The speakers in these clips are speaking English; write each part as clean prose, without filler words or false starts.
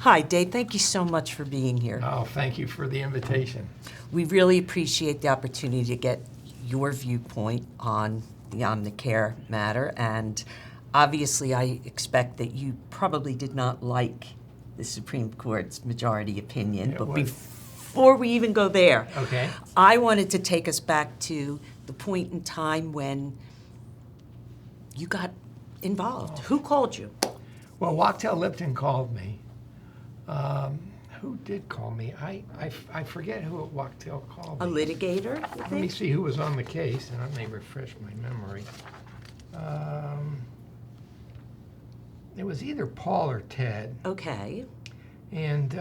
Hi, Dave. Thank you so much for being here. Oh, thank you for the invitation. We really appreciate the opportunity to get your viewpoint on the Omnicare matter, and obviously I expect that you probably did not like the Supreme Court's majority opinion, but before we even go there, Okay. I wanted to take us back to the point in time when you got involved. Who called you? Well, Wachtell Lipton called me. Who did call me? I forget who at Wachtell called A me. litigator, you Let me think? see who was on the case, and I may refresh my memory. It was either Paul or Ted. Okay. And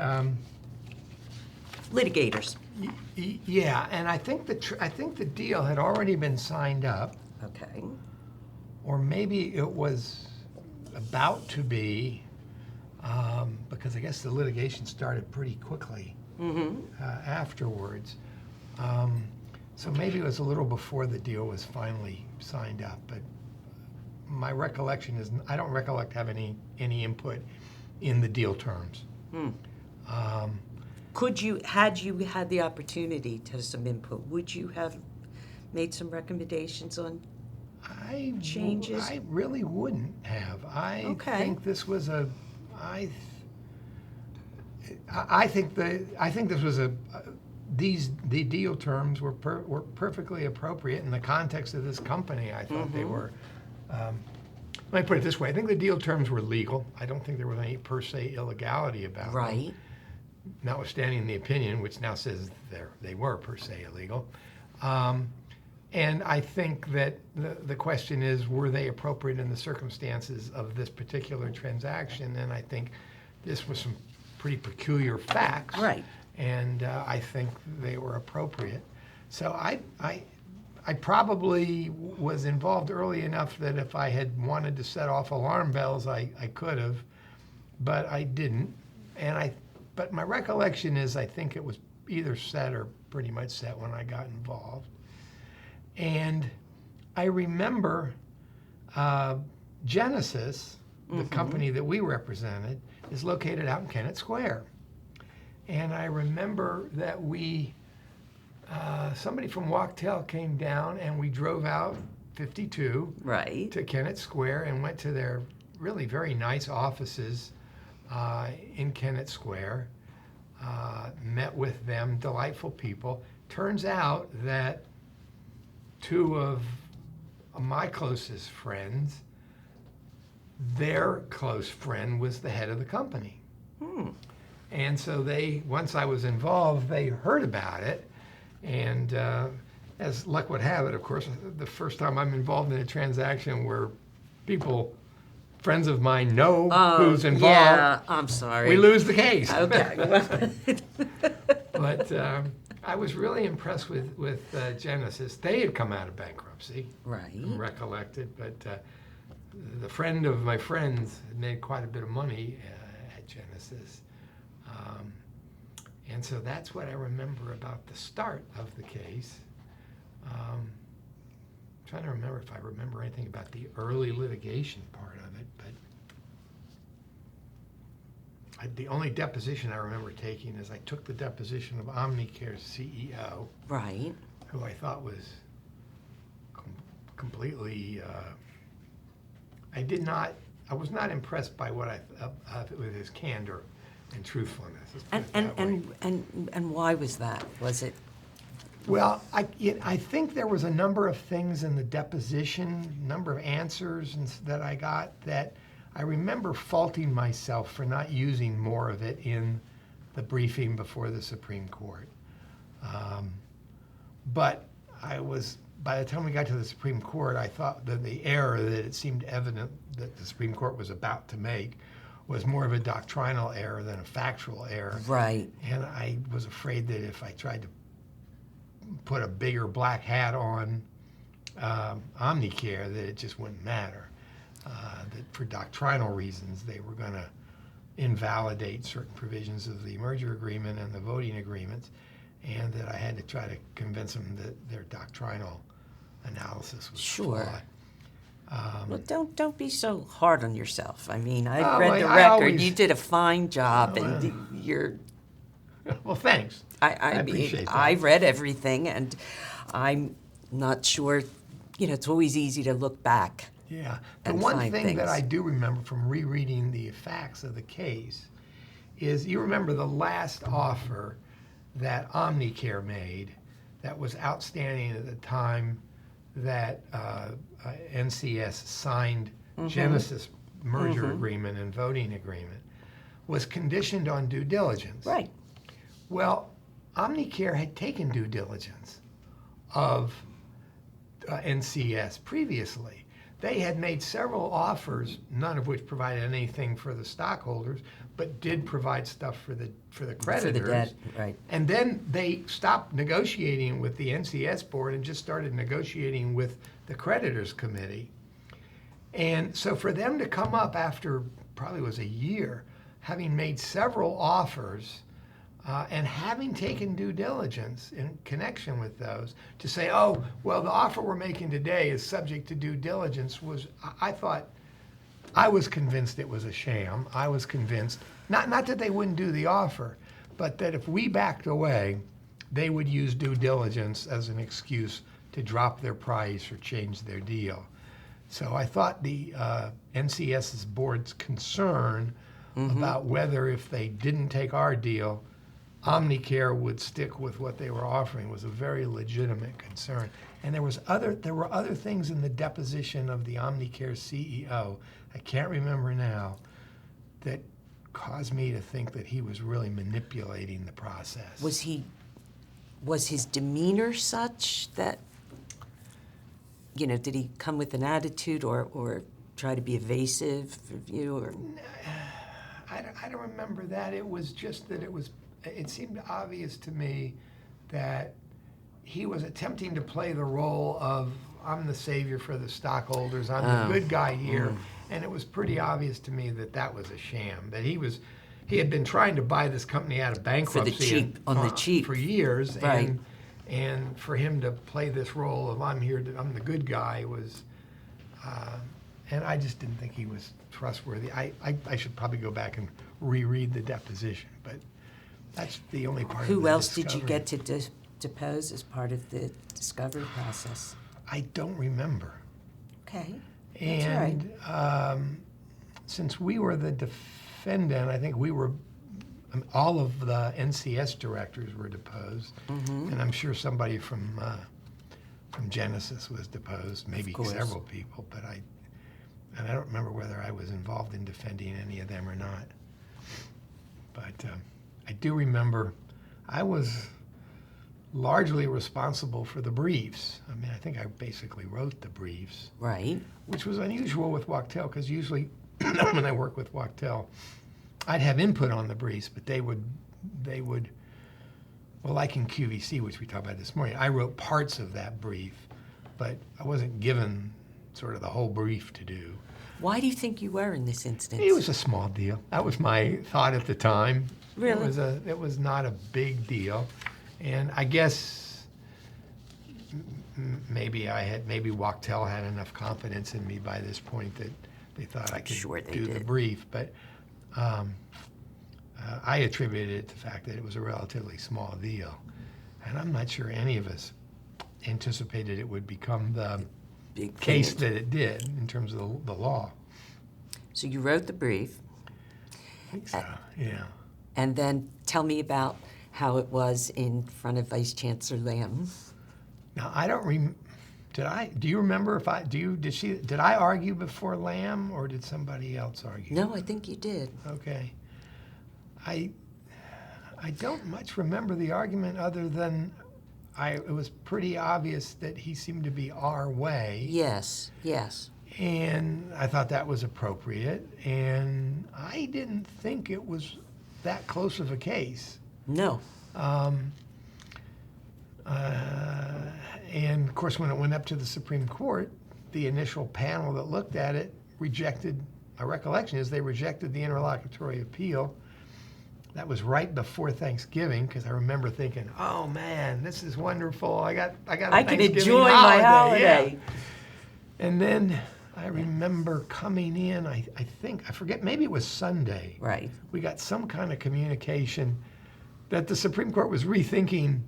Litigators. yeah, and I think the deal had already been signed up, Okay. or maybe it was about to be, because I guess the litigation started pretty quickly afterwards. So maybe it was a little before the deal was finally signed up, but my recollection is I don't recollect having any input in the deal terms. Could you, had you had the opportunity to have some input, would you have made some recommendations on? Changes? I really wouldn't have. I think this was a. I think this was a. The deal terms were perfectly appropriate in the context of this company. I thought they were. Let me put it this way: I think the deal terms were legal. I don't think there was any per se illegality about them. Right. Notwithstanding the opinion, which now says they were per se illegal. And I think that the question is, were they appropriate in the circumstances of this particular transaction? And I think this was some pretty peculiar facts. Right. And I think they were appropriate. So I probably was involved early enough that if I had wanted to set off alarm bells, I could have, but I didn't. But my recollection is I think it was either set or pretty much set when I got involved. And I remember Genesis, the company that we represented, is located out in Kennett Square. And I remember that somebody from Wachtell came down and we drove out 52 Right. to Kennett Square and went to their really very nice offices in Kennett Square, met with them, delightful people. Turns out that two of my closest friends, their close friend was the head of the company. And so once I was involved, they heard about it. And as luck would have it, of course, the first time I'm involved in a transaction where friends of mine know who's involved. Yeah, I'm sorry. We lose the case. Okay. But I was really impressed with Genesis. They had come out of bankruptcy, Right. recollected, but the friend of my friends had made quite a bit of money at Genesis. And so that's what I remember about the start of the case. I'm trying to remember if I remember anything about the early litigation part of it, but the only deposition I remember taking is I took the deposition of Omnicare's CEO, Right. who I thought was completely. I was not impressed by with his candor and truthfulness. And why was that? Was it? Well, I think there was a number of things in the deposition, number of answers that I got that I remember faulting myself for not using more of it in the briefing before the Supreme Court. But by the time we got to the Supreme Court, I thought that the error that it seemed evident that the Supreme Court was about to make was more of a doctrinal error than a factual error. Right. And I was afraid that if I tried to put a bigger black hat on Omnicare, that it just wouldn't matter. That for doctrinal reasons, they were going to invalidate certain provisions of the merger agreement and the voting agreements, and that I had to try to convince them that their doctrinal analysis was flawed. Well, don't be so hard on yourself. I mean, I Oh, read the I record. always- You did a fine job, and you're. Well, thanks. I appreciate that. I read everything, and I'm not sure. It's always easy to look back. Yeah. The And one find thing that things. I do remember from rereading the facts of the case is you remember the last offer that Omnicare made that was outstanding at the time that NCS signed Genesis merger agreement and voting agreement was conditioned on due diligence. Right. Well, Omnicare had taken due diligence of NCS previously. They had made several offers, none of which provided anything for the stockholders, but did provide stuff for the creditors. For the debt, right. And then they stopped negotiating with the NCS board and just started negotiating with the creditors committee. And so for them to come up after probably was a year, having made several offers and having taken due diligence in connection with those, to say, oh, well, the offer we're making today is subject to due diligence was, I was convinced it was a sham. I was convinced, not that they wouldn't do the offer, but that if we backed away, they would use due diligence as an excuse to drop their price or change their deal. So I thought the NCS's board's concern about whether if they didn't take our deal, Omnicare would stick with what they were offering was a very legitimate concern. And there were other things in the deposition of the Omnicare CEO, I can't remember now, that caused me to think that he was really manipulating the process. Was his demeanor such that, did he come with an attitude or try to be evasive of you? Or? I don't remember that. It was just that it seemed obvious to me that he was attempting to play the role of, I'm the savior for the stockholders, I'm the good guy here. And it was pretty obvious to me that that was a sham, that he had been trying to buy this company out of bankruptcy on the cheap. for years. Right. And for him to play this role of I'm the good guy was, and I just didn't think he was trustworthy. I should probably go back and reread the deposition, but that's the only part of the Who else did you discovery. get to depose as part of the discovery process? I don't remember. Okay. That's all right. And since we were the defendant, I think all of the NCS directors were deposed, and I'm sure somebody from Genesis was deposed, maybe several people, but I don't remember whether I was involved in defending any of them or not. But I do remember I was largely responsible for the briefs. I mean, I think I basically wrote the briefs. Right. Which was unusual with Wachtell, because usually when I work with Wachtell, I'd have input on the briefs, but they would, well, like in QVC, which we talked about this morning, I wrote parts of that brief, but I wasn't given sort of the whole brief to do. Why do you think you were in this instance? It was a small deal. That was my thought at the time. Really? It was not a big deal. And I guess maybe Wachtell had enough confidence in me by this point that they thought I could do the brief. But I attributed it to the fact that it was a relatively small deal. And I'm not sure any of us anticipated it would become the Big case thing. that it did in terms of the law. So you wrote the brief. I think so, yeah. And then tell me about how it was in front of Vice Chancellor Lamb. Now, I don't do you remember did I argue before Lamb or did somebody else argue? No, I think you did. Okay. I don't much remember the argument other than it was pretty obvious that he seemed to be our way. Yes, yes. And I thought that was appropriate. And I didn't think it was that close of a case. No. And of course, when it went up to the Supreme Court, the initial panel that looked at it rejected, my recollection is they rejected the interlocutory appeal. That was right before Thanksgiving, because I remember thinking, "Oh man, this is wonderful! I got a I can Thanksgiving enjoy my holiday." Yeah. And then I remember coming in, I think, I forget, maybe it was Sunday. Right. We got some kind of communication that the Supreme Court was rethinking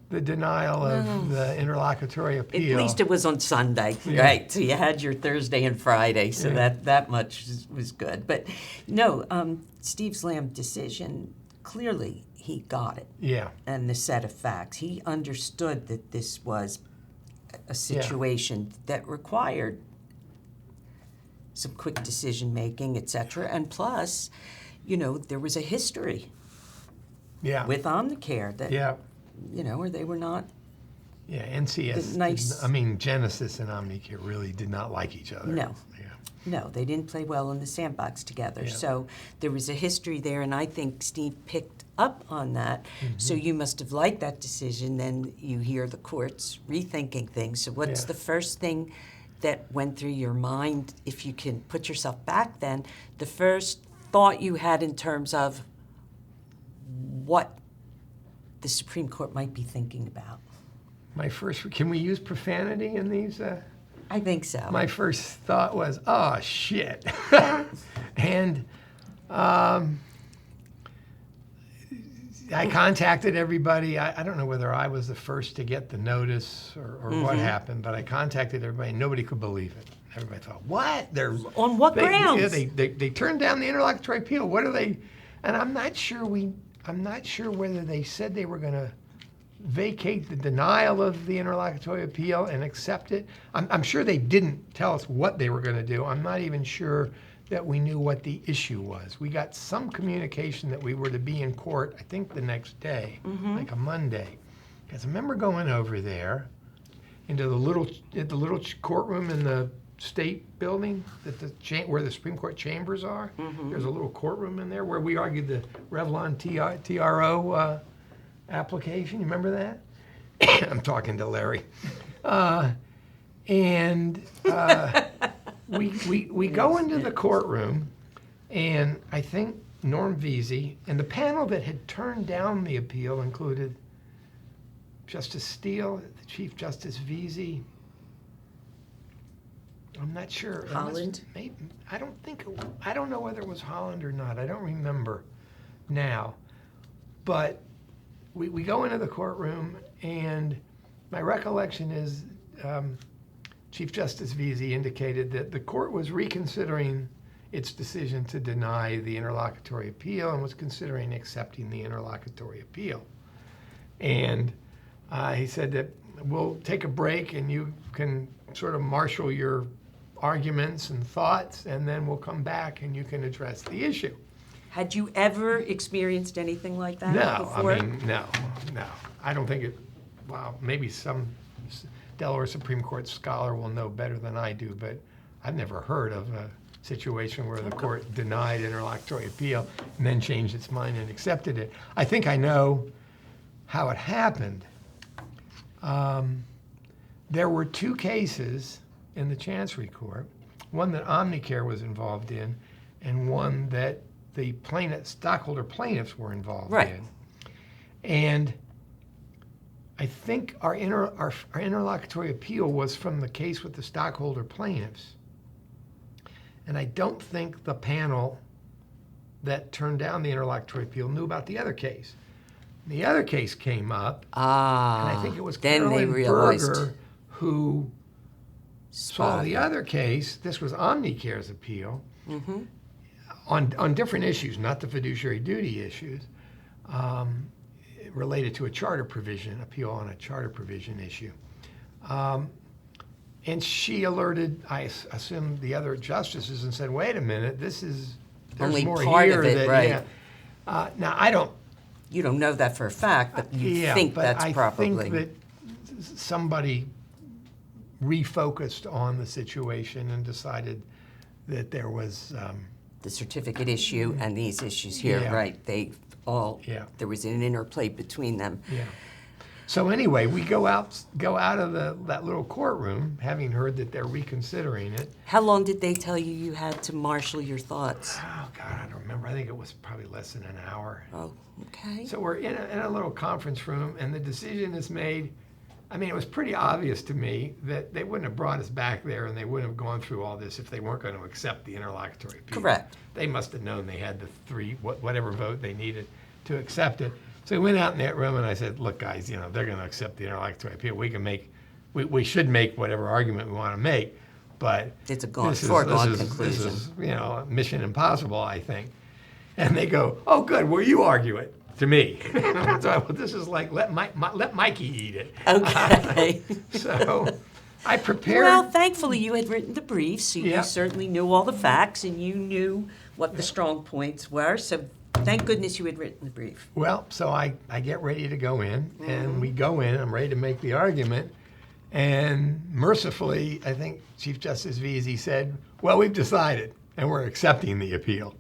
the denial of the interlocutory appeal. At least it was on Sunday, Yeah. right? So you had your Thursday and Friday, so Yeah. that much was good. But no, Steve Slam's decision, clearly he got it. Yeah. And the set of facts. He understood that this was a situation that required some quick decision making, et cetera. And plus, there was a history Yeah. with Omnicare that, Yeah. where they were not. Yeah, NCS. Nice- Genesis and Omnicare really did not like each other. No. Yeah. No, they didn't play well in the sandbox together. Yeah. So there was a history there, and I think Steve picked up on that. So you must have liked that decision. Then you hear the courts rethinking things. So what's Yeah. the first thing that went through your mind, if you can put yourself back then, the first thought you had in terms of what the Supreme Court might be thinking about? Can we use profanity in these? I think so. My first thought was, oh, shit. And I contacted everybody. I don't know whether I was the first to get the notice or what happened, but I contacted everybody, and nobody could believe it. Everybody thought, what? On what grounds? Yeah, they turned down the interlocutory appeal. What are they? And I'm not sure whether they said they were going to vacate the denial of the interlocutory appeal and accept it. I'm sure they didn't tell us what they were going to do. I'm not even sure that we knew what the issue was. We got some communication that we were to be in court, I think the next day, like a Monday. Because I remember going over there into the little courtroom in the state building where the Supreme Court chambers are. There's a little courtroom in there where we argued the Revlon TRO application. You remember that? I'm talking to Larry. We go into the courtroom, and I think Norm Veazey, and the panel that had turned down the appeal included Justice Steele, Chief Justice Veazey. I'm not sure. Holland? I don't know whether it was Holland or not. I don't remember now. But we go into the courtroom, and my recollection is Chief Justice Veazey indicated that the court was reconsidering its decision to deny the interlocutory appeal and was considering accepting the interlocutory appeal. And he said that we'll take a break and you can sort of marshal your arguments and thoughts, and then we'll come back and you can address the issue. Had you ever experienced anything like that before? No. I don't think it, maybe some Delaware Supreme Court scholar will know better than I do, but I've never heard of a situation where the court denied interlocutory appeal and then changed its mind and accepted it. I think I know how it happened. There were two cases in the Chancery Court, one that Omnicare was involved in and one that the stockholder plaintiffs were involved in. And I think our interlocutory appeal was from the case with the stockholder plaintiffs. And I don't think the panel that turned down the interlocutory appeal knew about the other case. The other case came up, and I think it was Carolyn Berger who saw the other case. This was Omnicare's appeal on different issues, not the fiduciary duty issues, related to a charter provision, appeal on a charter provision issue. And she alerted, I assume, the other justices and said, wait a minute, there's only more part here of it, that, right? Yeah. Now, You don't know that for a fact, but you think but that's probably. I think that somebody refocused on the situation and decided that there was the certificate issue and these issues here, right? They all, there was an interplay between them. Yeah. So anyway, we go out of that little courtroom, having heard that they're reconsidering it. How long did they tell you you had to marshal your thoughts? Oh, God, I don't remember. I think it was probably less than an hour. Oh, okay. So we're in a little conference room, and the decision is made I mean, it was pretty obvious to me that they wouldn't have brought us back there and they wouldn't have gone through all this if they weren't going to accept the interlocutory appeal. Correct. They must have known they had the whatever vote they needed to accept it. So we went out in that room and I said, look, guys, they're going to accept the interlocutory appeal. We should make whatever argument we want to make, but It's a this foregone conclusion. is mission impossible, I think. And they go, oh, good, well, you argue it to me. So well, this is like, let Mikey eat it. Okay. So I prepared. Well, thankfully, you had written the brief, so Yeah. you certainly knew all the facts and you knew what the strong points were. So thank goodness you had written the brief. Well, so I get ready to go in, and we go in. I'm ready to make the argument. And mercifully, I think Chief Justice Veazey said, well, we've decided, and we're accepting the appeal.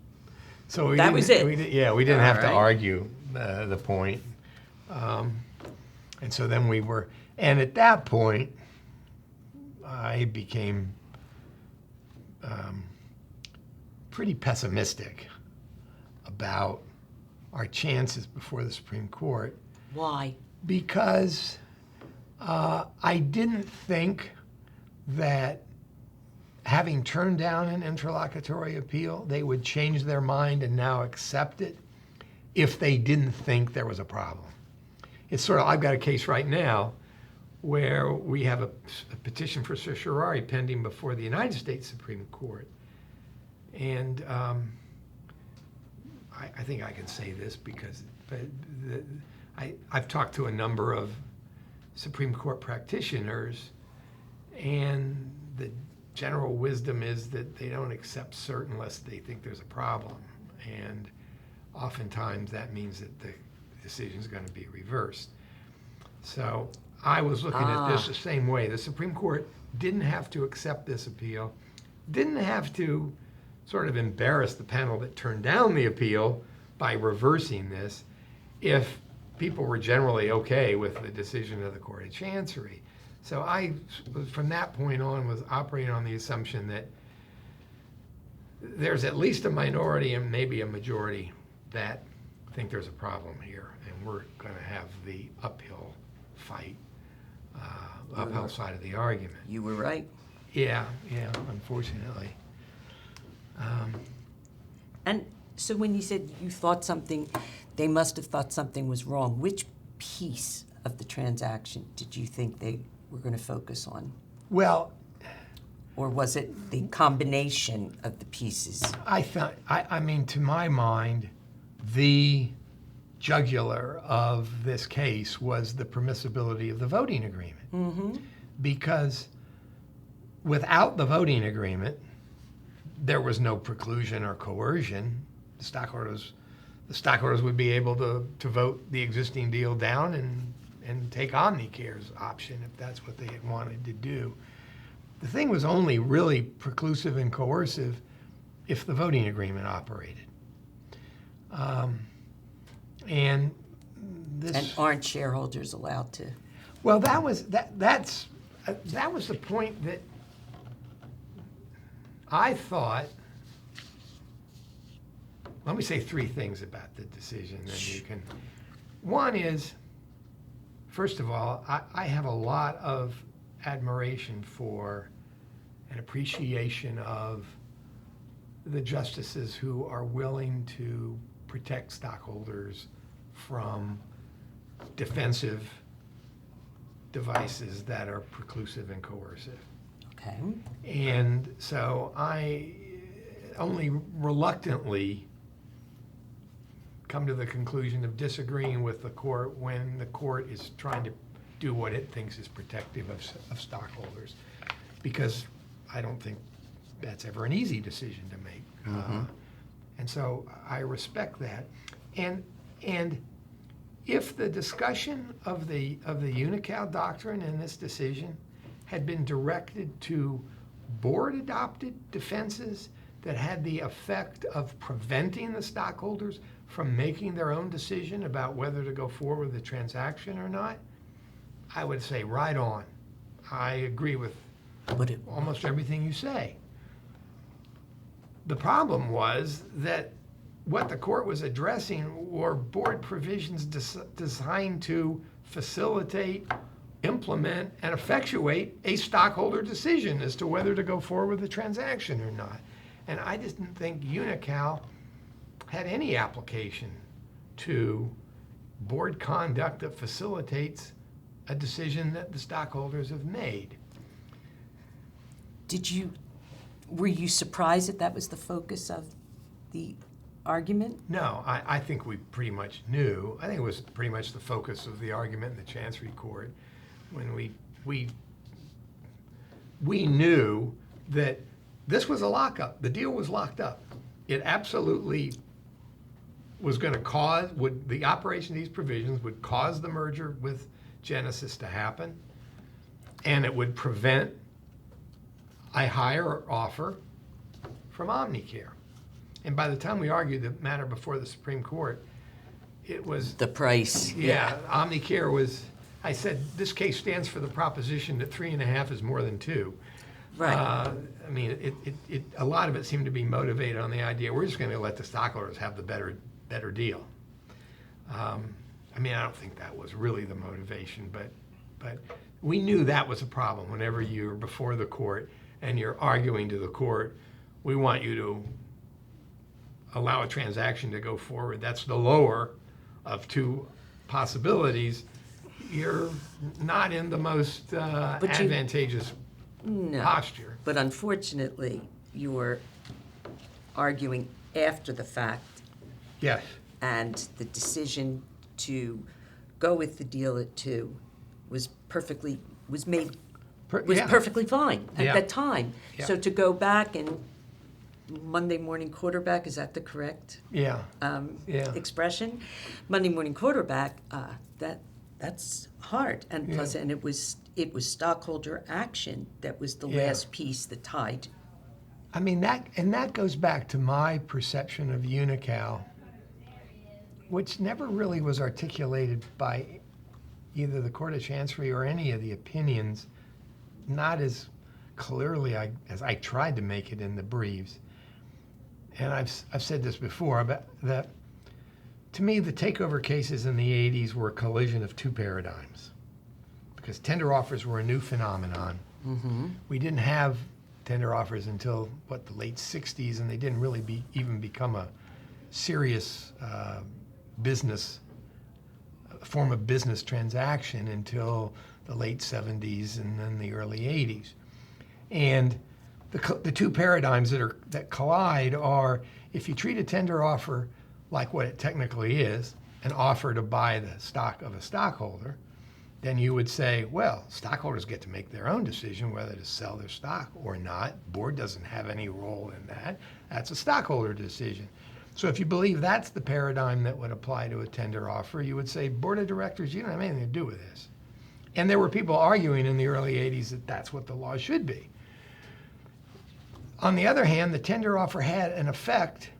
So That was it? We didn't All have to right. argue the point. And so then we were, and at that point, I became pretty pessimistic about our chances before the Supreme Court Why? because I didn't think that having turned down an interlocutory appeal, they would change their mind and now accept it if they didn't think there was a problem. It's sort of, I've got a case right now where we have a petition for certiorari pending before the United States Supreme Court. And I think I can say this because I've talked to a number of Supreme Court practitioners, and the general wisdom is that they don't accept cert unless they think there's a problem. And oftentimes that means that the decision is going to be reversed. So I was looking at this the same way. The Supreme Court didn't have to accept this appeal, didn't have to sort of embarrass the panel that turned down the appeal by reversing this if people were generally okay with the decision of the Court of Chancery. So I, from that point on, was operating on the assumption that there's at least a minority and maybe a majority that think there's a problem here, and we're going to have the uphill fight, uphill side of the argument. You were right. Yeah, unfortunately. And so when you said you thought something, they must have thought something was wrong. Which piece of the transaction did you think they were going to focus on? Well, Or was it the combination of the pieces? I mean, to my mind, the jugular of this case was the permissibility of the voting agreement. Mm-hmm. Because without the voting agreement, there was no preclusion or coercion. The stockholders would be able to vote the existing deal down and take Omnicare's option if that's what they had wanted to do. The thing was only really preclusive and coercive if the voting agreement operated. And aren't shareholders allowed to? Well, that was the point that I thought. Let me say three things about the decision, then you can. One is, first of all, I have a lot of admiration for and appreciation of the justices who are willing to protect stockholders from defensive devices that are preclusive and coercive. Okay. And so I only reluctantly come to the conclusion of disagreeing with the court when the court is trying to do what it thinks is protective of stockholders, because I don't think that's ever an easy decision to make. Mm-hmm. And so I respect that. And if the discussion of the Unical doctrine in this decision had been directed to board-adopted defenses that had the effect of preventing the stockholders from making their own decision about whether to go forward with the transaction or not, I would say right on. I agree with almost everything you say. The problem was that what the court was addressing were board provisions designed to facilitate implement and effectuate a stockholder decision as to whether to go forward with the transaction or not. And I just didn't think Unical had any application to board conduct that facilitates a decision that the stockholders have made. Were you surprised that was the focus of the argument? No, I think we pretty much knew. I think it was pretty much the focus of the argument in the Chancery Court when we knew that this was a lockup. The deal was locked up. It absolutely was going to the operation of these provisions would cause the merger with Genesis to happen, and it would prevent a higher offer from Omnicare. And by the time we argued the matter before the Supreme Court, it was The price. Omnicare was. I said this case stands for the proposition that 3.5 is more than 2. Right. I mean, a lot of it seemed to be motivated on the idea we're just going to let the stockholders have the better deal. I mean, I don't think that was really the motivation, but we knew that was a problem. Whenever you're before the court and you're arguing to the court, we want you to allow a transaction to go forward. That's the lower of 2 possibilities. You're not in the most advantageous posture. But unfortunately, you were arguing after the fact, Yes. and the decision to go with the deal at 2 was made perfectly fine at that time. Yeah. So to go back and Monday morning quarterback, is that the correct expression? Monday morning quarterback, that's hard, and plus, and it was stockholder action that was the last piece that tied. I mean, that goes back to my perception of Unical, which never really was articulated by either the Court of Chancery or any of the opinions, not as clearly as I tried to make it in the briefs. And I've said this before, but that to me the takeover cases in the 80s were a collision of 2 paradigms, because tender offers were a new phenomenon. Mm-hmm. We didn't have tender offers until the late 60s, and they didn't really even become a serious form of business transaction until the late 70s and then the early 80s. And the 2 paradigms that collide are, if you treat a tender offer like what it technically is, an offer to buy the stock of a stockholder, then you would say, well, stockholders get to make their own decision whether to sell their stock or not. Board doesn't have any role in that. That's a stockholder decision. So if you believe that's the paradigm that would apply to a tender offer, you would say, board of directors, you don't have anything to do with this. And there were people arguing in the early 80s that that's what the law should be. On the other hand, the tender offer had an effect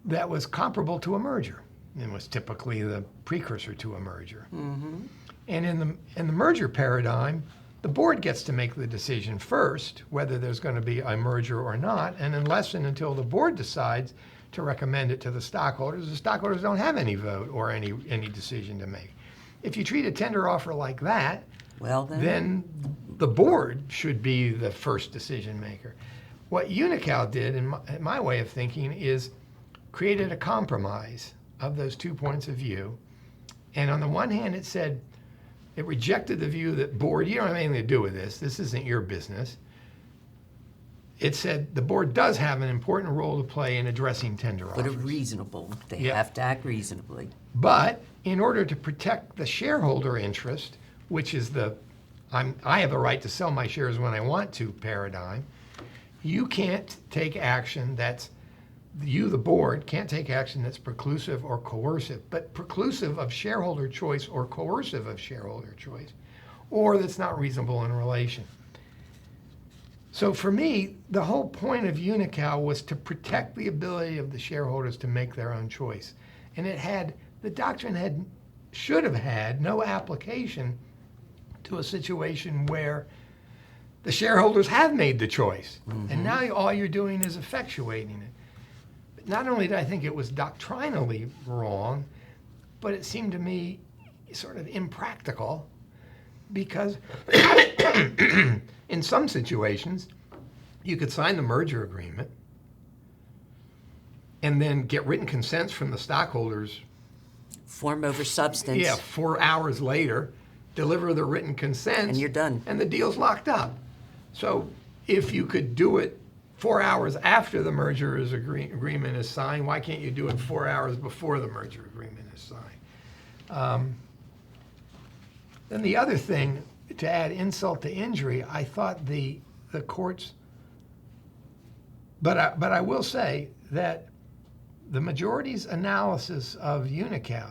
that was comparable to a merger and was typically the precursor to a merger. Mm-hmm. And in the merger paradigm, the board gets to make the decision first whether there's going to be a merger or not, and unless and until the board decides to recommend it to the stockholders don't have any vote or any decision to make. If you treat a tender offer like that, Well, then the board should be the first decision maker. What Unical did, in my way of thinking, is created a compromise of those 2 points of view. And on the one hand, it rejected the view that board, you don't have anything to do with this. This isn't your business. It said the board does have an important role to play in addressing tender offers. but they have to act reasonably. But in order to protect the shareholder interest, which is I have a right to sell my shares when I want to paradigm, you can't take action the board can't take action that's preclusive or coercive, but preclusive of shareholder choice or coercive of shareholder choice, or that's not reasonable in relation. So for me, the whole point of Unical was to protect the ability of the shareholders to make their own choice. And the doctrine should have had no application to a situation where the shareholders have made the choice. Mm-hmm. And now all you're doing is effectuating it. But not only did I think it was doctrinally wrong, but it seemed to me sort of impractical because in some situations, you could sign the merger agreement and then get written consents from the stockholders. Form over substance. Yeah, 4 hours later, deliver the written consents. And you're done. And the deal's locked up. So if you could do it 4 hours after the merger agreement is signed, why can't you do it 4 hours before the merger agreement is signed? Then the other thing, to add insult to injury, I thought the courts, but I will say that the majority's analysis of Unical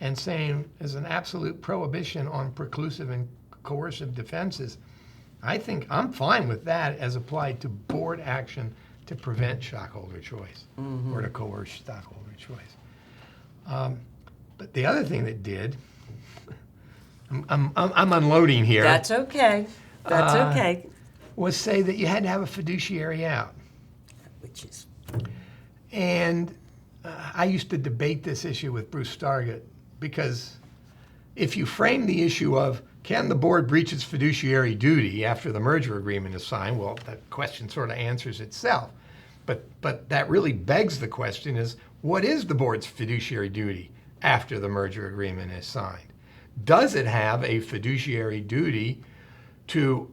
and saying there's an absolute prohibition on preclusive and coercive defenses, I think I'm fine with that as applied to board action to prevent stockholder choice or to coerce stockholder choice. But the other thing that did, I'm unloading here. That's okay. That's okay. Was say that you had to have a fiduciary out. Which is, And I used to debate this issue with Bruce Stargett, because if you frame the issue of can the board breach its fiduciary duty after the merger agreement is signed, well, that question sort of answers itself. But that really begs the question is, what is the board's fiduciary duty after the merger agreement is signed? Does it have a fiduciary duty to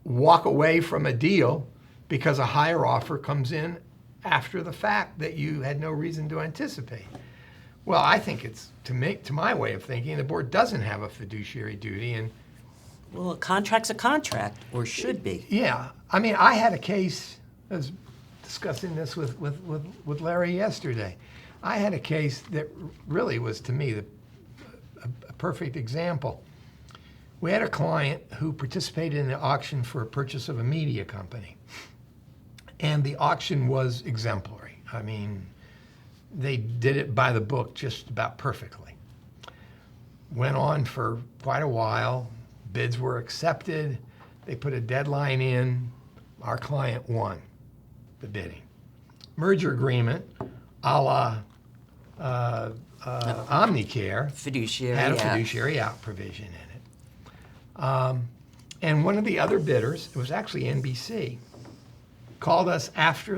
walk away from a deal because a higher offer comes in after the fact that you had no reason to anticipate? Well, I think it's, to my way of thinking, the board doesn't have a fiduciary duty. And well, a contract's a contract, or should be. yeah, I mean, I had a case, I was discussing this with Larry yesterday. I had a case that really was, to me, a perfect example. We had a client who participated in the auction for a purchase of a media company. And the auction was exemplary. I mean, they did it by the book just about perfectly. Went on for quite a while. Bids were accepted. They put a deadline in. Our client won the bidding. Merger agreement, a la Omnicare, Fiduciary had a out. fiduciary out provision in it. And one of the other bidders, it was actually NBC, called us after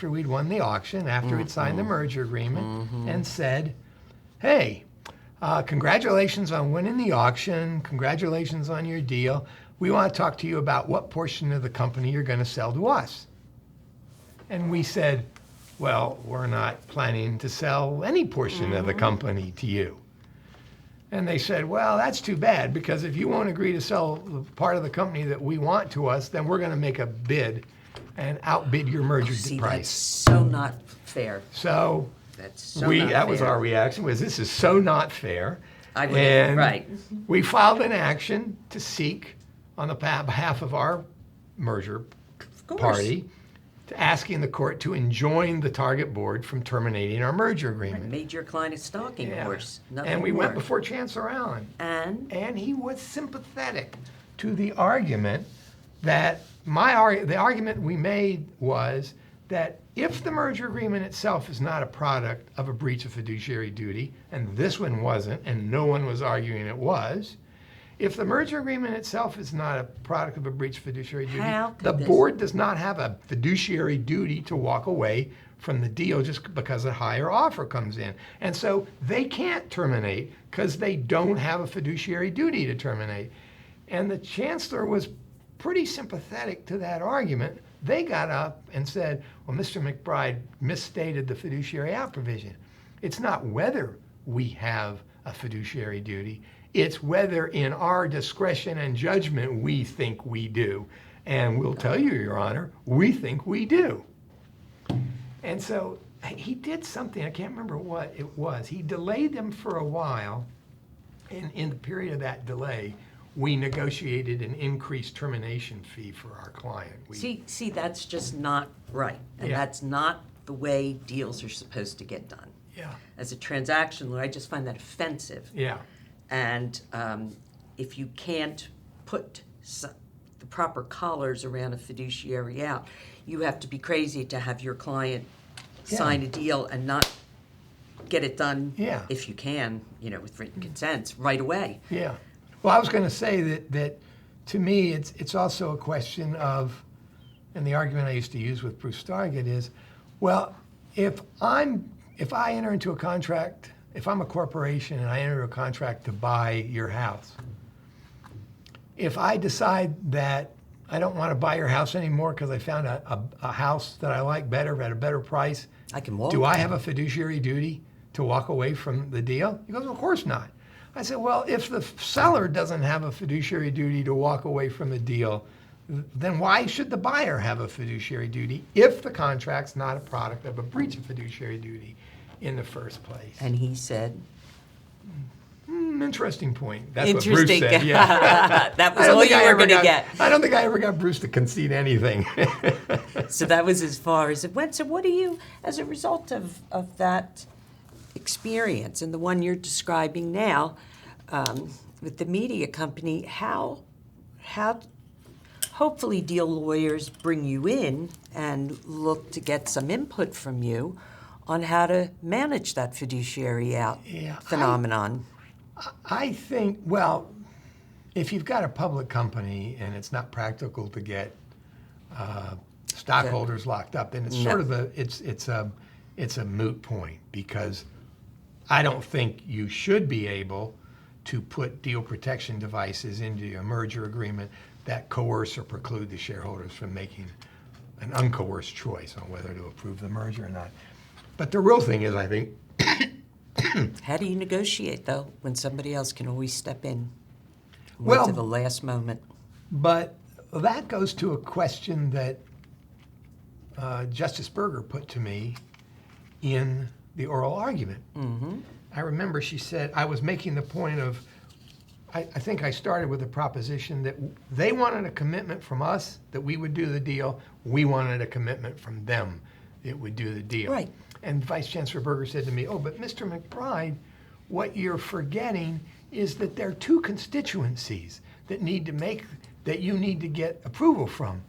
we'd won the auction, after we'd signed the merger agreement, and said, hey, congratulations on winning the auction, congratulations on your deal. We want to talk to you about what portion of the company you're going to sell to us. And we said, well, we're not planning to sell any portion of the company to you. And they said, well, that's too bad, because if you won't agree to sell the part of the company that we want to us, then we're going to make a bid and outbid your merger See, price. that's so not fair. So That's so not that was fair. our reaction, was this is so not fair. I would, And right. we filed an action to seek, on the behalf of our merger course. party, to asking the court to enjoin the target board from terminating our merger agreement. Made your client a stalking Yeah. horse. Nothing And we more. went before Chancellor Allen. And he was sympathetic to the argument that the argument we made was that if the merger agreement itself is not a product of a breach of fiduciary duty, and this one wasn't, and no one was arguing it was, if the merger agreement itself is not a product of a breach of fiduciary duty, How could the this- board does not have a fiduciary duty to walk away from the deal just because a higher offer comes in. And so they can't terminate because they don't have a fiduciary duty to terminate. And the chancellor was pretty sympathetic to that argument. They got up and said, well, Mr. McBride misstated the fiduciary out provision. It's not whether we have a fiduciary duty, it's whether in our discretion and judgment we think we do. And we'll tell you, Your Honor, we think we do. And so he did something, I can't remember what it was. He delayed them for a while, and in the period of that delay, we negotiated an increased termination fee for our client. See, that's just not right. And Yeah. that's not the way deals are supposed to get done. Yeah, As a transaction lawyer, I just find that offensive. yeah, And if you can't put the proper collars around a fiduciary out, you have to be crazy to have your client sign a deal and not get it done, Yeah. if you can, with written consents, right away. yeah. Well, I was going to say that to me, it's also a question of, and the argument I used to use with Bruce Stargett is, well, if I enter into a contract, if I'm a corporation and I enter a contract to buy your house, if I decide that I don't want to buy your house anymore because I found a house that I like better at a better price, I can walk. do I have a fiduciary duty to walk away from the deal? He goes, of course not. I said, well, if the seller doesn't have a fiduciary duty to walk away from the deal, then why should the buyer have a fiduciary duty if the contract's not a product of a breach of fiduciary duty in the first place? And he said, Interesting point. That's interesting. what Bruce said. Yeah. That was all you were going to get. I don't think I ever got Bruce to concede anything. So that was as far as it went. So what do you, as a result of that experience and the one you're describing now with the media company, how hopefully deal lawyers bring you in and look to get some input from you on how to manage that fiduciary phenomenon? I think, well, if you've got a public company and it's not practical to get stockholders locked up, then it's sort of it's a moot point, because I don't think you should be able to put deal protection devices into a merger agreement that coerce or preclude the shareholders from making an uncoerced choice on whether to approve the merger or not. But the real thing is, I think, how do you negotiate, though, when somebody else can always step in well, to the last moment? But that goes to a question that Justice Berger put to me in the oral argument. Mm-hmm. I remember she said, I was making the point of, I think I started with the proposition that they wanted a commitment from us that we would do the deal. We wanted a commitment from them that would do the deal. Right. And Vice Chancellor Berger said to me, oh, but Mr. McBride, what you're forgetting is that there are two constituencies that you need to get approval from,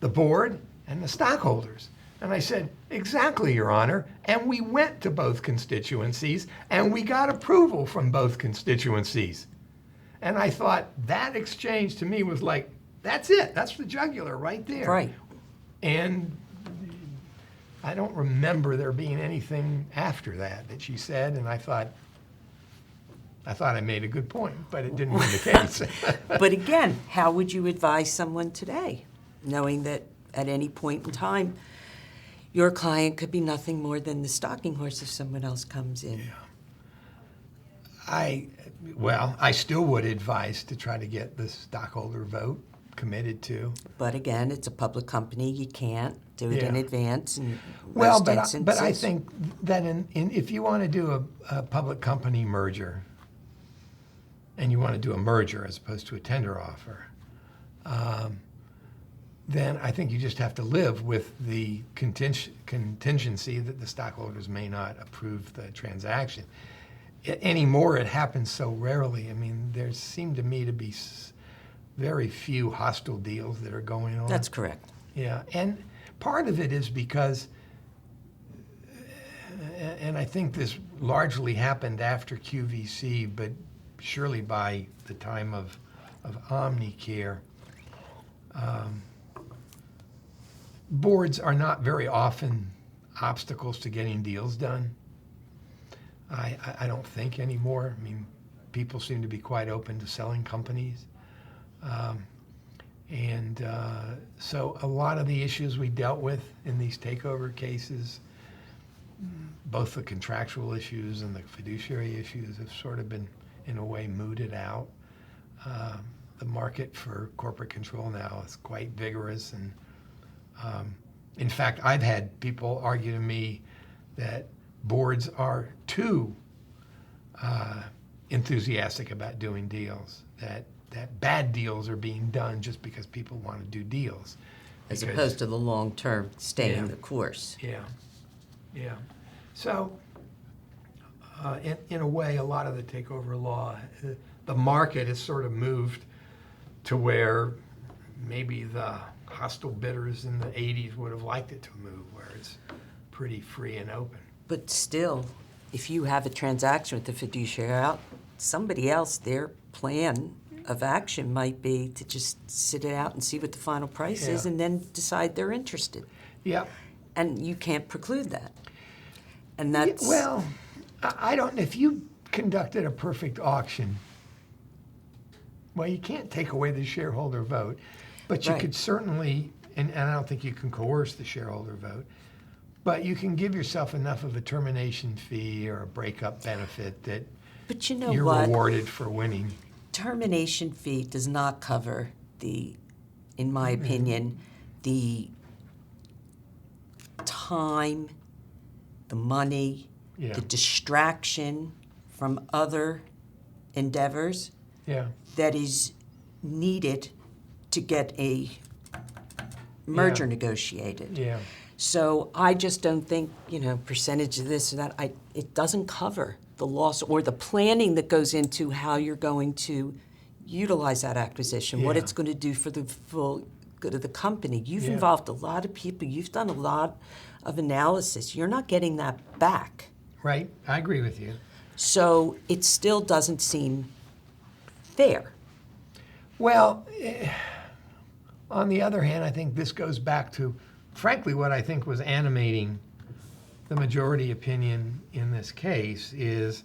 the board and the stockholders. And I said, exactly, Your Honor. And we went to both constituencies and we got approval from both constituencies. And I thought that exchange to me was like, that's it. That's the jugular right there. Right. And I don't remember there being anything after that she said, and I thought I made a good point, but it didn't mean the case. But again, how would you advise someone today, knowing that at any point in time, your client could be nothing more than the stalking horse if someone else comes in? Yeah. I still would advise to try to get the stockholder vote committed to. But again, it's a public company. You can't do it in advance. In well, most but I think that if you want to do a public company merger, and you want to do a merger as opposed to a tender offer, then I think you just have to live with the contingency that the stockholders may not approve the transaction. Anymore, it happens so rarely. I mean, there seem to me to be very few hostile deals that are going on. That's correct. Yeah, and part of it is because, and I think this largely happened after QVC, but surely by the time of Omnicare, boards are not very often obstacles to getting deals done. I don't think anymore. I mean, people seem to be quite open to selling companies. So a lot of the issues we dealt with in these takeover cases, both the contractual issues and the fiduciary issues, have sort of been, in a way, mooted out. The market for corporate control now is quite vigorous. And in fact, I've had people argue to me that boards are too enthusiastic about doing deals, that bad deals are being done just because people want to do deals. As opposed to the long-term staying the course. Yeah. So, in a way, a lot of the takeover law, the market has sort of moved to where maybe the hostile bidders in the 80s would have liked it to move, where it's pretty free and open. But still, if you have a transaction with the fiduciary out, somebody else, their plan of action might be to just sit it out and see what the final price is, Yeah. and then decide they're interested. Yep. And you can't preclude that. And Yeah, that's well, I don't. If you conducted a perfect auction, well, you can't take away the shareholder vote, but you Right. could certainly, and I don't think you can coerce the shareholder vote, but you can give yourself enough of a termination fee or a breakup benefit that But you know you're what? rewarded for winning. Termination fee does not cover in my opinion, the time, the money, Yeah. the distraction from other endeavors Yeah. that is needed to get a merger Yeah. negotiated. Yeah. So I just don't think, percentage of this or that, it doesn't cover the loss or the planning that goes into how you're going to utilize that acquisition, what Yeah. it's going to do for the full good of the company. You've Yeah. involved a lot of people. You've done a lot of analysis. You're not getting that back. Right. I agree with you. So it still doesn't seem fair. Well, on the other hand, I think this goes back to, frankly, what I think was animating the majority opinion in this case is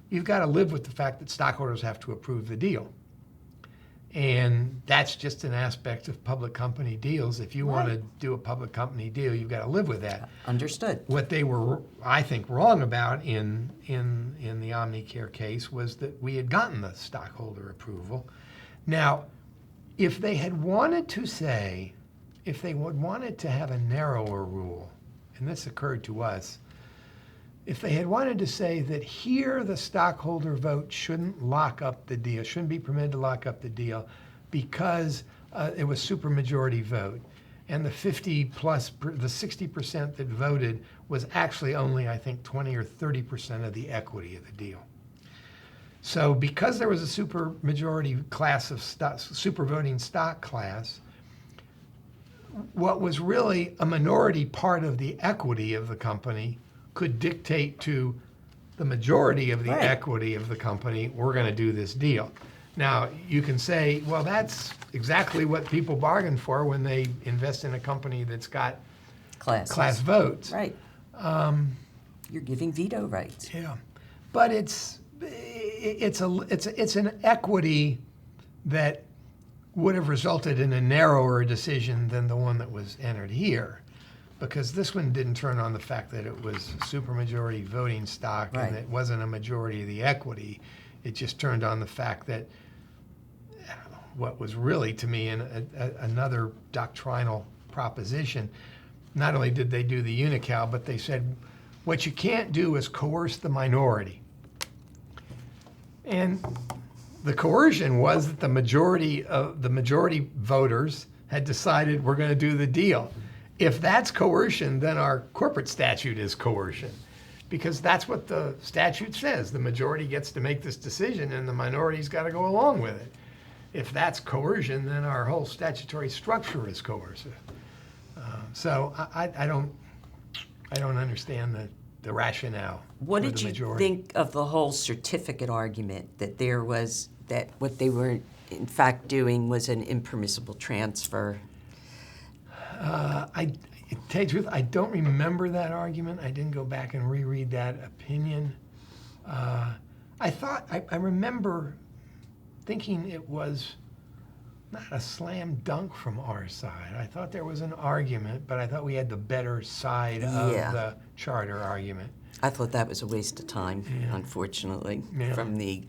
you've got to live with the fact that stockholders have to approve the deal. And that's just an aspect of public company deals. If you want to Right. do a public company deal, you've got to live with that. Understood. What they were, I think, wrong about in the Omnicare case was that we had gotten the stockholder approval. Now, if they had wanted to say, if they would wanted to have a narrower rule, and this occurred to us, if they had wanted to say that here the stockholder vote shouldn't lock up the deal, shouldn't be permitted to lock up the deal because it was supermajority vote, and the 60% that voted was actually only, I think, 20 or 30% of the equity of the deal. So because there was a supermajority class of stock, super voting stock class, what was really a minority part of the equity of the company could dictate to the majority of the Right. equity of the company, we're going to do this deal. Now, you can say, well, that's exactly what people bargain for when they invest in a company that's got Classes. class votes. Right. You're giving veto rights. Yeah, but it's an equity that would have resulted in a narrower decision than the one that was entered here, because this one didn't turn on the fact that it was supermajority voting stock Right. and it wasn't a majority of the equity. It just turned on the fact that what was really, to me, another doctrinal proposition. Not only did they do the unical, but they said, what you can't do is coerce the minority. And the coercion was that the majority voters had decided we're going to do the deal. If that's coercion, then our corporate statute is coercion, because that's what the statute says. The majority gets to make this decision and the minority's got to go along with it. If that's coercion, then our whole statutory structure is coercive. So I don't understand the rationale What for did the you majority. think of the whole certificate argument that what they were in fact doing was an impermissible transfer? To tell you the truth, I don't remember that argument. I didn't go back and reread that opinion. I remember thinking it was not a slam dunk from our side. I thought there was an argument, but I thought we had the better side of Yeah. the charter argument. I thought that was a waste of time, unfortunately, Yeah. from the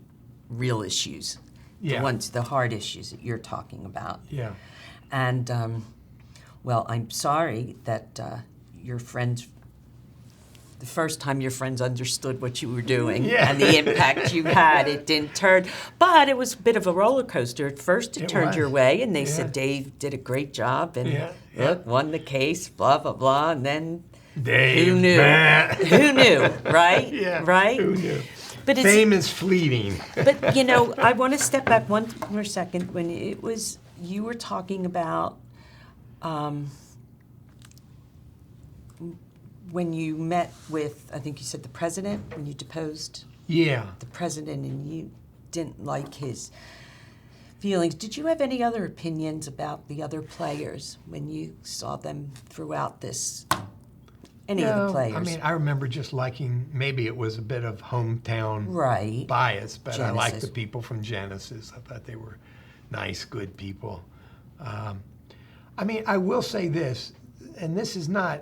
real issues, Yeah. the hard issues that you're talking about. Yeah. And, well, I'm sorry that your friends, the first time your friends understood what you were doing Yeah. and the impact you had, it didn't turn. But it was a bit of a roller coaster. At first, it It turned was. your way, and they Yeah. said Dave did a great job, and Yeah. look, won the case, blah, blah, blah. And then Dave, who knew? Matt. Who knew, right? Yeah. Right? Who knew? But it's, Fame is fleeting. but I want to step back one more second. When you were talking about when you met with, I think you said the president, when you deposed Yeah. the president, and you didn't like his feelings. Did you have any other opinions about the other players when you saw them throughout this? Any of the players? I mean, I remember just liking, maybe it was a bit of hometown Right. bias, but I liked Genesis. the people from Genesis. I thought they were nice, good people. I mean, I will say this, and this is not,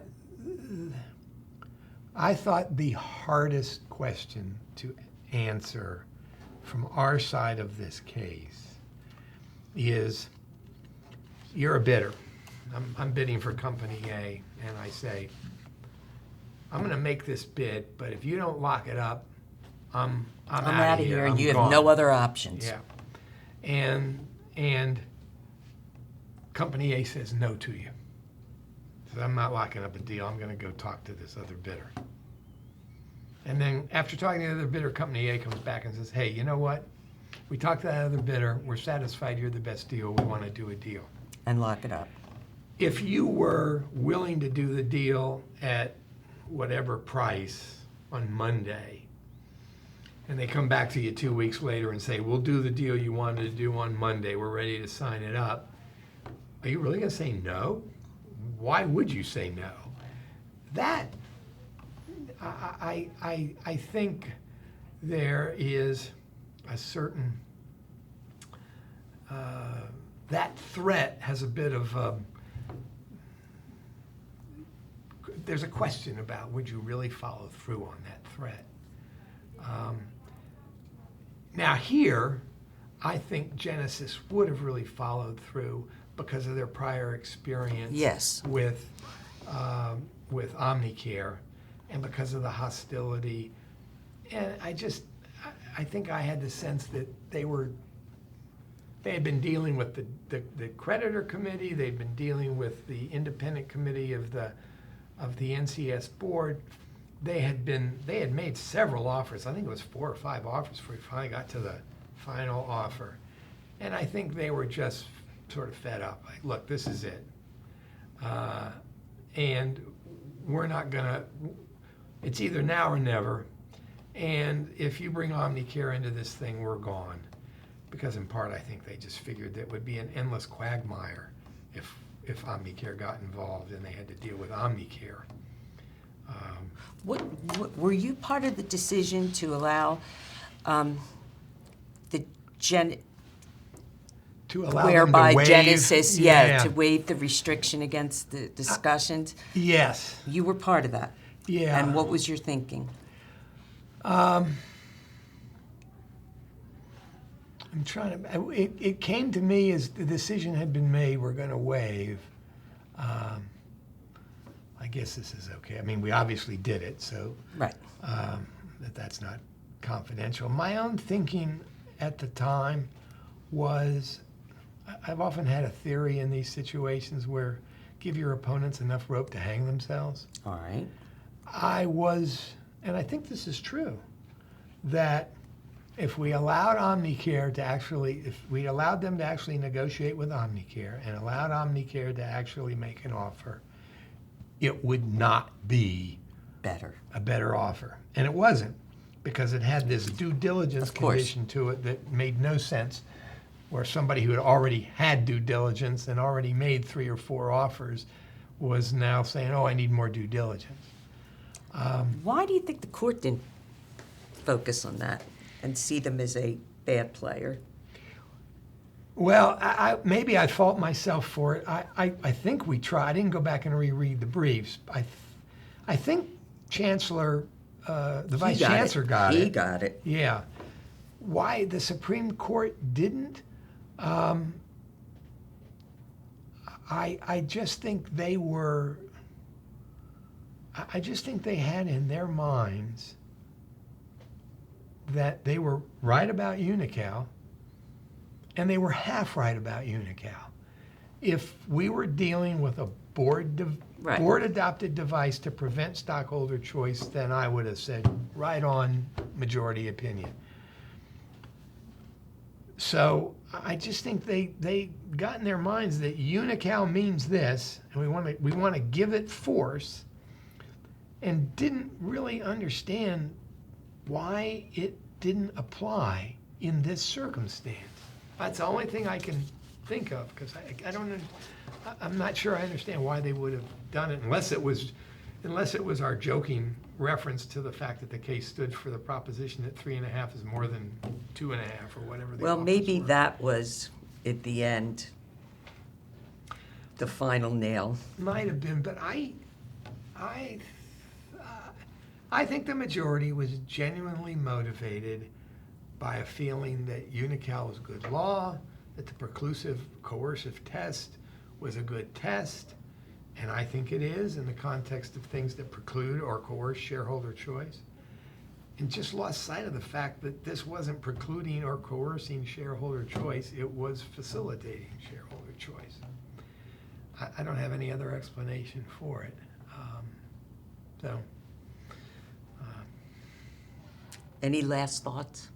I thought the hardest question to answer from our side of this case is, you're a bidder. I'm bidding for Company A, and I say, I'm going to make this bid, but if you don't lock it up, I'm out of here. and I'm you have gone. no other options. Yeah. And Company A says no to you. Says, I'm not locking up a deal. I'm going to go talk to this other bidder. And then after talking to the other bidder, Company A comes back and says, hey, you know what? We talked to that other bidder. We're satisfied you're the best deal. We want to do a deal. And lock it up. If you were willing to do the deal at whatever price on Monday, and they come back to you 2 weeks later and say, we'll do the deal you wanted to do on Monday, we're ready to sign it up, are you really going to say no? Why would you say no? That, I think there is a certain, that threat has a bit of, there's a question about, would you really follow through on that threat? Now here, I think Genesis would have really followed through because of their prior experience Yes. with Omnicare, and because of the hostility. And I think I had the sense that they had been dealing with the creditor committee, they'd been dealing with the independent committee of the NCS board. They had made several offers. I think it was 4 or 5 offers before we finally got to the final offer. And I think they were just sort of fed up. Like, look, this is it. And we're not gonna, it's either now or never. And if you bring Omnicare into this thing, we're gone. Because in part, I think they just figured that it would be an endless quagmire if Omnicare got involved and they had to deal with Omnicare. What were you part of the decision to allow the To allow whereby them to waive, Genesis, to waive the restriction against the discussions? Yes. You were part of that. Yeah. And what was your thinking? I'm trying to. It came to me as the decision had been made. We're going to waive. I guess this is okay. I mean, we obviously did it, so Right. That's not confidential. My own thinking at the time was, I've often had a theory in these situations where give your opponents enough rope to hang themselves. All right. I was, and I think this is true, that if we allowed Omnicare to actually, if we allowed them to actually negotiate with Omnicare and allowed Omnicare to actually make an offer, it would not be Better. a better offer. And it wasn't, because it had this due diligence Of course. condition to it that made no sense, where somebody who had already had due diligence and already made 3 or 4 offers was now saying, oh, I need more due diligence. Why do you think the court didn't focus on that and see them as a bad player? Well, maybe I fault myself for it. I think we tried. I didn't go back and reread the briefs. I think Chancellor, the Vice Chancellor got it. He got it. Yeah. Why the Supreme Court didn't? I just think they were. I just think they had in their minds that they were right about Unocal, and they were half right about Unocal. If we were dealing with a board-adopted device to prevent stockholder choice, then I would have said right on majority opinion. So I just think they got in their minds that Unocal means this, and we want to give it force, and didn't really understand why it didn't apply in this circumstance. That's the only thing I can think of, because I'm not sure I understand why they would have done it, unless it was our joking reference to the fact that the case stood for the proposition that 3.5 is more than 2.5, or whatever the Well, offers maybe were. that was, at the end, the final nail. Might have been, but I think the majority was genuinely motivated by a feeling that Unical was good law, that the preclusive coercive test was a good test, and I think it is in the context of things that preclude or coerce shareholder choice, and just lost sight of the fact that this wasn't precluding or coercing shareholder choice, it was facilitating shareholder choice. I don't have any other explanation for it. Any last thoughts?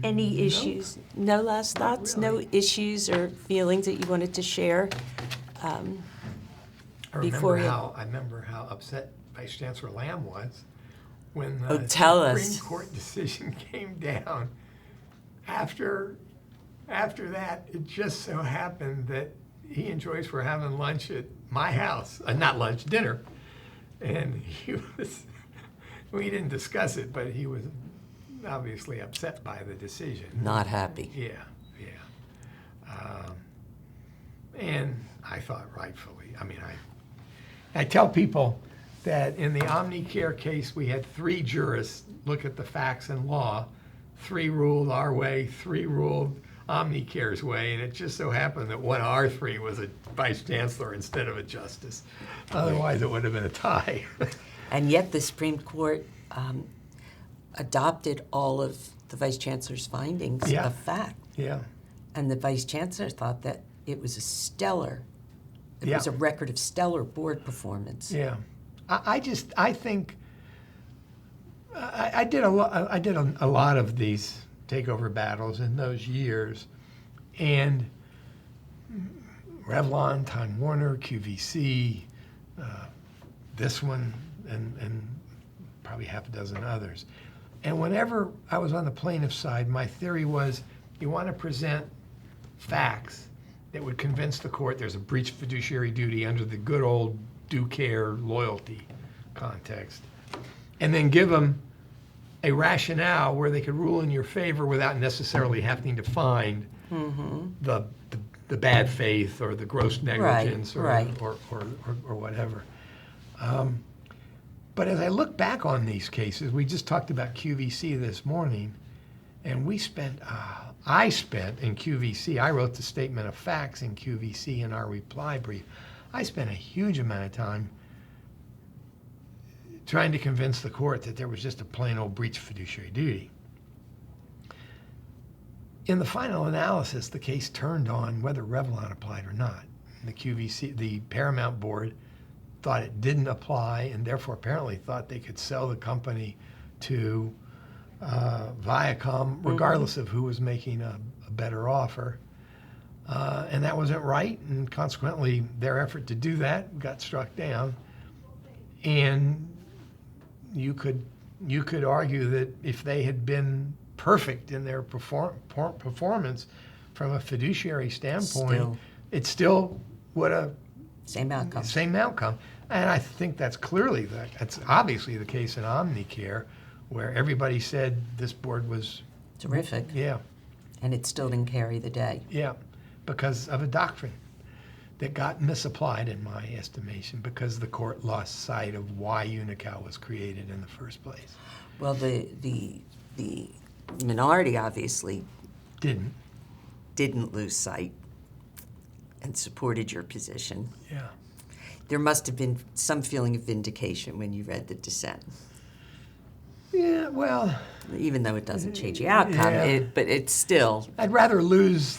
Any Nope. issues? No last thoughts? really. No issues or feelings that you wanted to share? I Before remember how upset Vice Chancellor Lamb was when the tell Supreme us. Court decision came down. After that, it just so happened that he and Joyce were having lunch at my house, not lunch, dinner, and we didn't discuss it, but he was obviously upset by the decision. Not happy. Yeah. And I thought rightfully. I mean, I tell people that in the Omnicare case, we had 3 jurists look at the facts and law. 3 ruled our way, 3 ruled Omnicare's way, and it just so happened that one of our 3 was a vice chancellor instead of a justice. Otherwise, it would have been a tie. And yet the Supreme Court adopted all of the Vice Chancellor's findings Yeah. of fact. Yeah. And the Vice Chancellor thought that it was it Yeah. was a record of stellar board performance. Yeah, I think I did a lot of these takeover battles in those years, and Revlon, Time Warner, QVC, this one, and probably half a dozen others. And whenever I was on the plaintiff's side, my theory was you want to present facts that would convince the court there's a breach of fiduciary duty under the good old due care loyalty context, and then give them a rationale where they could rule in your favor without necessarily having to find the bad faith or the gross negligence Right. or whatever. But as I look back on these cases, we just talked about QVC this morning, and I spent in QVC, I wrote the statement of facts in QVC in our reply brief. I spent a huge amount of time trying to convince the court that there was just a plain old breach of fiduciary duty. In the final analysis, the case turned on whether Revlon applied or not. The QVC, the Paramount board, thought it didn't apply, and therefore apparently thought they could sell the company to Viacom, regardless of who was making a better offer. And that wasn't right, and consequently their effort to do that got struck down. And you could argue that if they had been perfect in their performance from a fiduciary standpoint, it still would have Same outcome. And I think that's obviously the case in Omnicare, where everybody said this board was Terrific. Yeah. And it still didn't carry the day. Yeah, because of a doctrine that got misapplied in my estimation, because the court lost sight of why Unical was created in the first place. Well, the minority obviously didn't lose sight and supported your position. Yeah. There must have been some feeling of vindication when you read the dissent. Yeah, well, Even though it doesn't change the outcome, Yeah. but it's still. I'd rather lose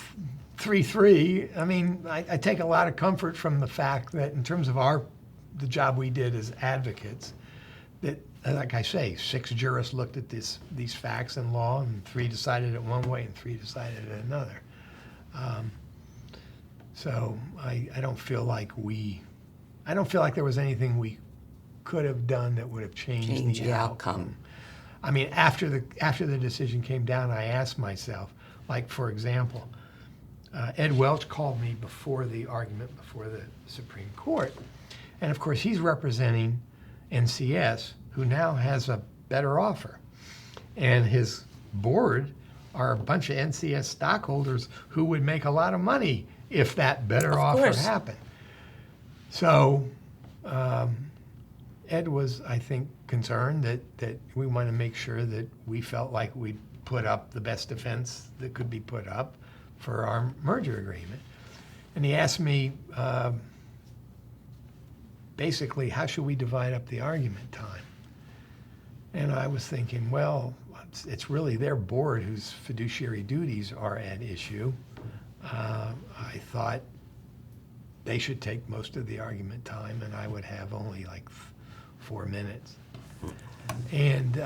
3-3. I mean, I take a lot of comfort from the fact that in terms of the job we did as advocates, that, like I say, 6 jurists looked at these facts and law, and 3 decided it one way and 3 decided it another. So I don't feel like there was anything we could have done that would have changed Change the the outcome. I mean, after the decision came down, I asked myself, like, for example, Ed Welch called me before the argument before the Supreme Court. And of course, he's representing NCS, who now has a better offer. And his board are a bunch of NCS stockholders who would make a lot of money if that better offer happened. So Ed was, I think, concerned that we want to make sure that we felt like we put up the best defense that could be put up for our merger agreement. And he asked me, basically, how should we divide up the argument time? And I was thinking, well, it's really their board whose fiduciary duties are at issue. I thought they should take most of the argument time, and I would have only like 4 minutes. And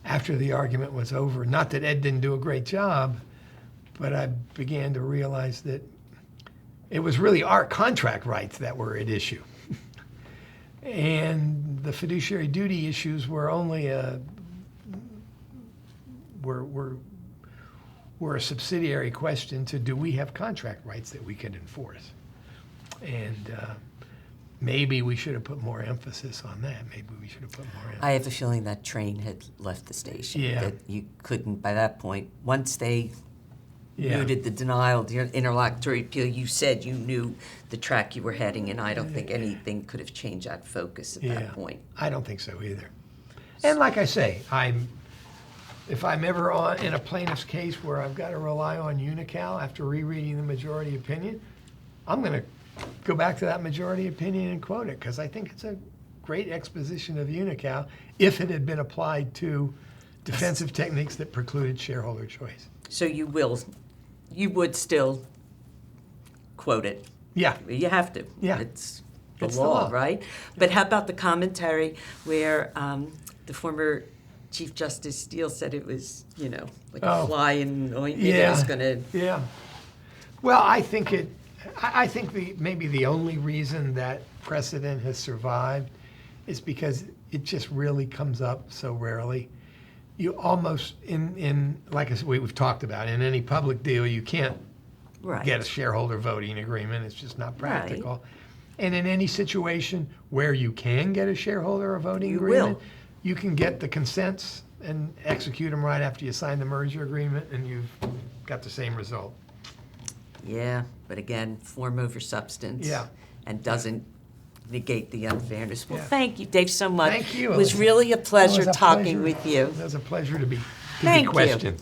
after the argument was over, not that Ed didn't do a great job, but I began to realize that it was really our contract rights that were at issue. And the fiduciary duty issues were only were a subsidiary question to, do we have contract rights that we could enforce? And maybe we should have put more emphasis on that. Maybe we should have put more emphasis. I have a feeling that train had left the station. Yeah. That you couldn't, by that point, once they Yeah. mooted the denial, the interlocutory appeal, you said you knew the track you were heading, and I don't think anything could have changed that focus at that point. I don't think so either. And like I say, if I'm ever in a plaintiff's case where I've got to rely on Unical after rereading the majority opinion, I'm going to go back to that majority opinion and quote it, because I think it's a great exposition of Unical if it had been applied to defensive techniques that precluded shareholder choice. So you would still quote it. Yeah. You have to. Yeah. It's the It's the law, law. right? But how about the commentary where the former Chief Justice Steele said it was, like a fly in ointment. It was going to... Yeah. Well, I think maybe the only reason that precedent has survived is because it just really comes up so rarely. You almost, like I said, we've talked about, in any public deal, you can't get a shareholder voting agreement. It's just not practical. Right. And in any situation where you can get a shareholder voting agreement, you can get the consents and execute them right after you sign the merger agreement, and you've got the same result. Yeah, but again, form over substance. Yeah. And doesn't negate the unfairness. Well, Yeah. thank you, Dave, so much. Thank you. It was really a pleasure It was a talking pleasure. with you. It was a pleasure to be Thank you. questioned.